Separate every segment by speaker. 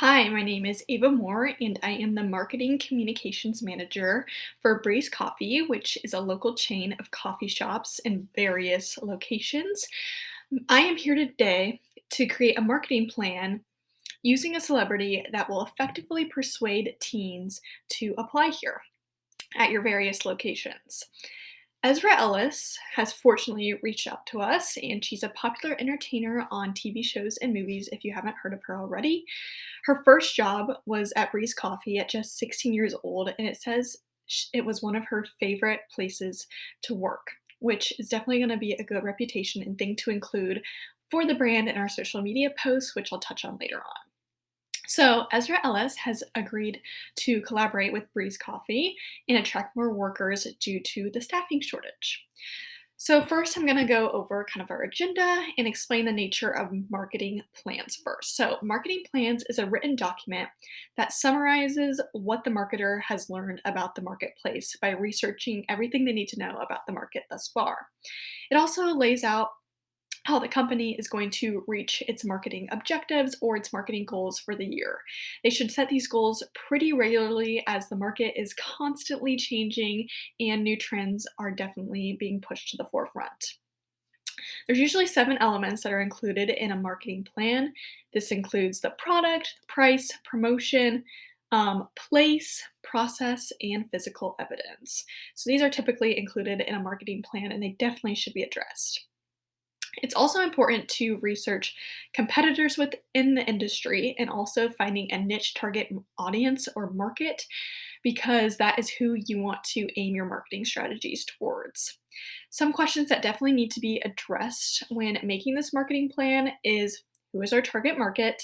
Speaker 1: Hi, my name is Ava Moore, and I am the Marketing Communications Manager for Breeze Coffee, which is a local chain of coffee shops in various locations. I am here today to create a marketing plan using a celebrity that will effectively persuade teens to apply here at your various locations. Ezra Ellis has fortunately reached out to us, and she's a popular entertainer on TV shows and movies if you haven't heard of her already. Her first job was at Breeze Coffee at just 16 years old, and it says it was one of her favorite places to work, which is definitely going to be a good reputation and thing to include for the brand in our social media posts, which I'll touch on later on. So, Ezra Ellis has agreed to collaborate with Breeze Coffee and attract more workers due to the staffing shortage. So, first, I'm going to go over kind of our agenda and explain the nature of marketing plans first. So, marketing plans is a written document that summarizes what the marketer has learned about the marketplace by researching everything they need to know about the market thus far. It also lays out how the company is going to reach its marketing objectives or its marketing goals for the year. They should set these goals pretty regularly as the market is constantly changing and new trends are definitely being pushed to the forefront. There's usually 7 elements that are included in a marketing plan. This includes the product, price, promotion, place, process, and physical evidence. So these are typically included in a marketing plan and they definitely should be addressed. It's also important to research competitors within the industry and also finding a niche target audience or market because that is who you want to aim your marketing strategies towards. Some questions that definitely need to be addressed when making this marketing plan is who is our target market?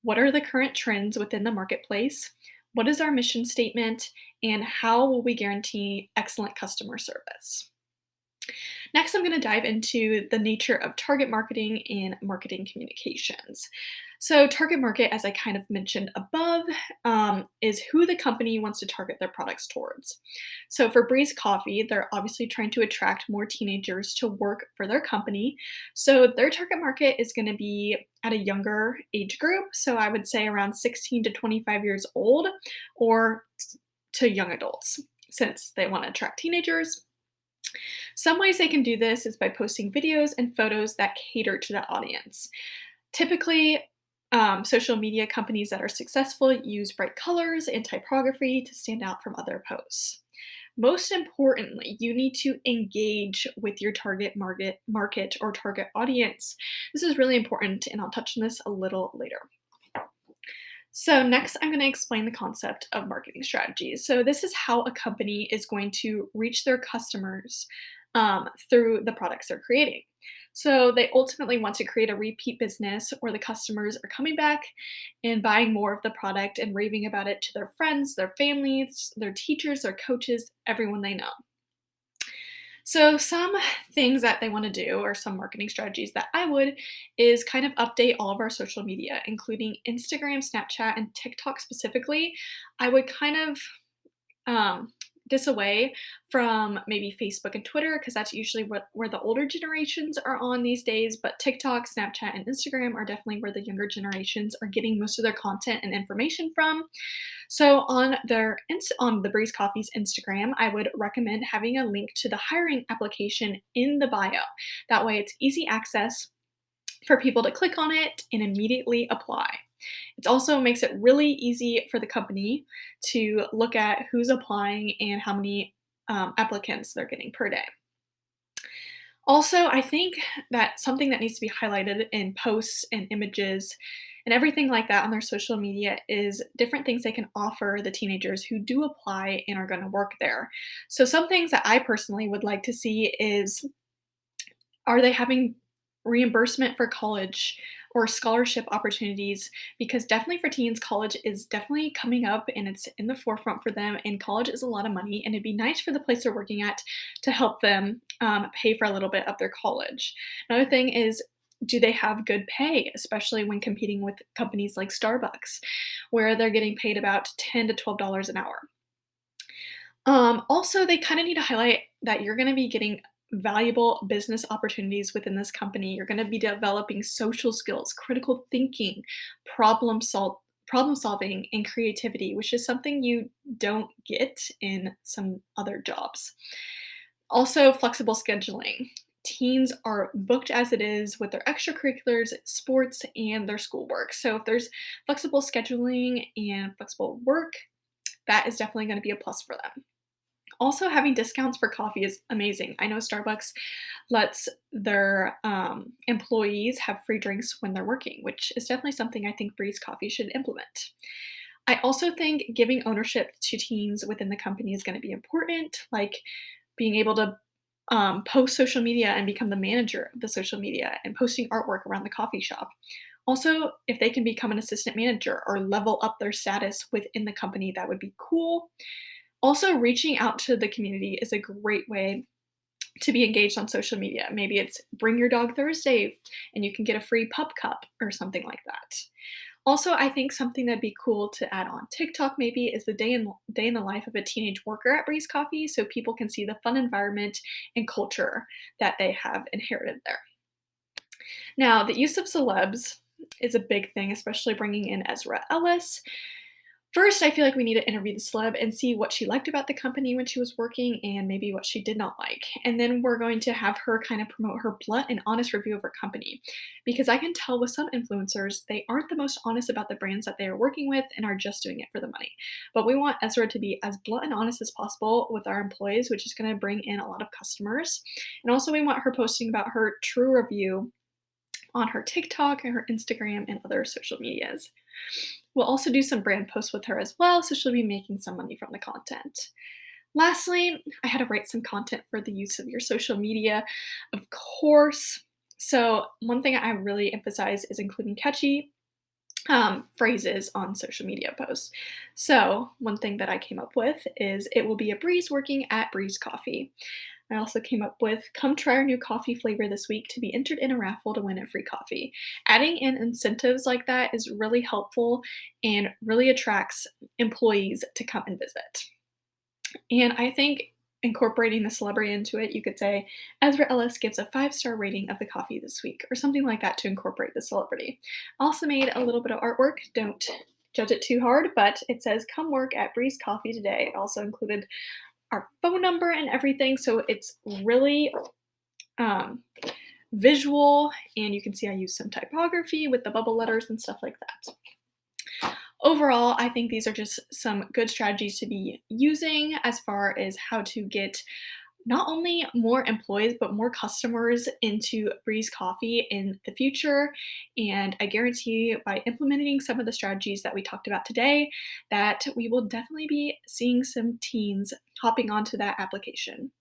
Speaker 1: What are the current trends within the marketplace? What is our mission statement? And how will we guarantee excellent customer service? Next, I'm going to dive into the nature of target marketing and marketing communications. So, target market, as I kind of mentioned above, is who the company wants to target their products towards. So, for Breeze Coffee, they're obviously trying to attract more teenagers to work for their company. So, their target market is going to be at a younger age group. So, I would say around 16 to 25 years old or to young adults, since they want to attract teenagers. Some ways they can do this is by posting videos and photos that cater to the audience. Typically, social media companies that are successful use bright colors and typography to stand out from other posts. Most importantly, you need to engage with your target market or target audience. This is really important, and I'll touch on this a little later. So, next, I'm going to explain the concept of marketing strategies. So, this is how a company is going to reach their customers through the products they're creating. So, they ultimately want to create a repeat business where the customers are coming back and buying more of the product and raving about it to their friends, their families, their teachers, their coaches, everyone they know. So, some things that they want to do, or some marketing strategies that I would, is kind of update all of our social media, including Instagram, Snapchat, and TikTok specifically. I would kind of away from maybe Facebook and Twitter because that's usually where the older generations are on these days. But TikTok, Snapchat, and Instagram are definitely where the younger generations are getting most of their content and information from. So on the Breeze Coffee's Instagram, I would recommend having a link to the hiring application in the bio. That way, it's easy access for people to click on it and immediately apply. It also makes it really easy for the company to look at who's applying and how many applicants they're getting per day. Also, I think that something that needs to be highlighted in posts and images and everything like that on their social media is different things they can offer the teenagers who do apply and are going to work there. So, some things that I personally would like to see is, are they having reimbursement for college or scholarship opportunities? Because definitely for teens, college is definitely coming up and it's in the forefront for them. And college is a lot of money, and it'd be nice for the place they're working at to help them pay for a little bit of their college. Another thing is, do they have good pay, especially when competing with companies like Starbucks, where they're getting paid about $10 to $12 an hour? Also, they kind of need to highlight that you're going to be getting valuable business opportunities within this company. You're going to be developing social skills, critical thinking, problem problem solving and creativity, which is something you don't get in some other jobs. Also, flexible scheduling. Teens are booked as it is with their extracurriculars, sports, and their schoolwork. So, if there's flexible scheduling and flexible work, that is definitely going to be a plus for them. Also, having discounts for coffee is amazing. I know Starbucks lets their employees have free drinks when they're working, which is definitely something I think Breeze Coffee should implement. I also think giving ownership to teens within the company is going to be important, like being able to post social media and become the manager of the social media and posting artwork around the coffee shop. Also, if they can become an assistant manager or level up their status within the company, that would be cool. Also, reaching out to the community is a great way to be engaged on social media. Maybe it's Bring Your Dog Thursday and you can get a free pup cup or something like that. Also, I think something that'd be cool to add on TikTok maybe is the day in the life of a teenage worker at Breeze Coffee so people can see the fun environment and culture that they have inherited there. Now, the use of celebs is a big thing, especially bringing in Ezra Ellis. First, I feel like we need to interview the celeb and see what she liked about the company when she was working and maybe what she did not like. And then we're going to have her kind of promote her blunt and honest review of her company. Because I can tell with some influencers, they aren't the most honest about the brands that they are working with and are just doing it for the money. But we want Ezra to be as blunt and honest as possible with our employees, which is going to bring in a lot of customers. And also, we want her posting about her true review on her TikTok and her Instagram and other social medias. We'll also do some brand posts with her as well, so she'll be making some money from the content. Lastly, I had to write some content for the use of your social media, of course. So, one thing I really emphasize is including catchy phrases on social media posts. So, one thing that I came up with is it will be a breeze working at Breeze Coffee. I also came up with come try our new coffee flavor this week to be entered in a raffle to win a free coffee. Adding in incentives like that is really helpful and really attracts employees to come and visit. And I think incorporating the celebrity into it, you could say Ezra Ellis gives a 5-star rating of the coffee this week, or something like that to incorporate the celebrity. Also made a little bit of artwork. Don't judge it too hard, but it says come work at Breeze Coffee today. It also included our phone number and everything, so it's really um, visual, and you can see I use some typography with the bubble letters and stuff like that. Overall, I think these are just some good strategies to be using as far as how to get not only more employees but more customers into Breeze Coffee in the future. And I guarantee by implementing some of the strategies that we talked about today that we will definitely be seeing some teens hopping onto that application.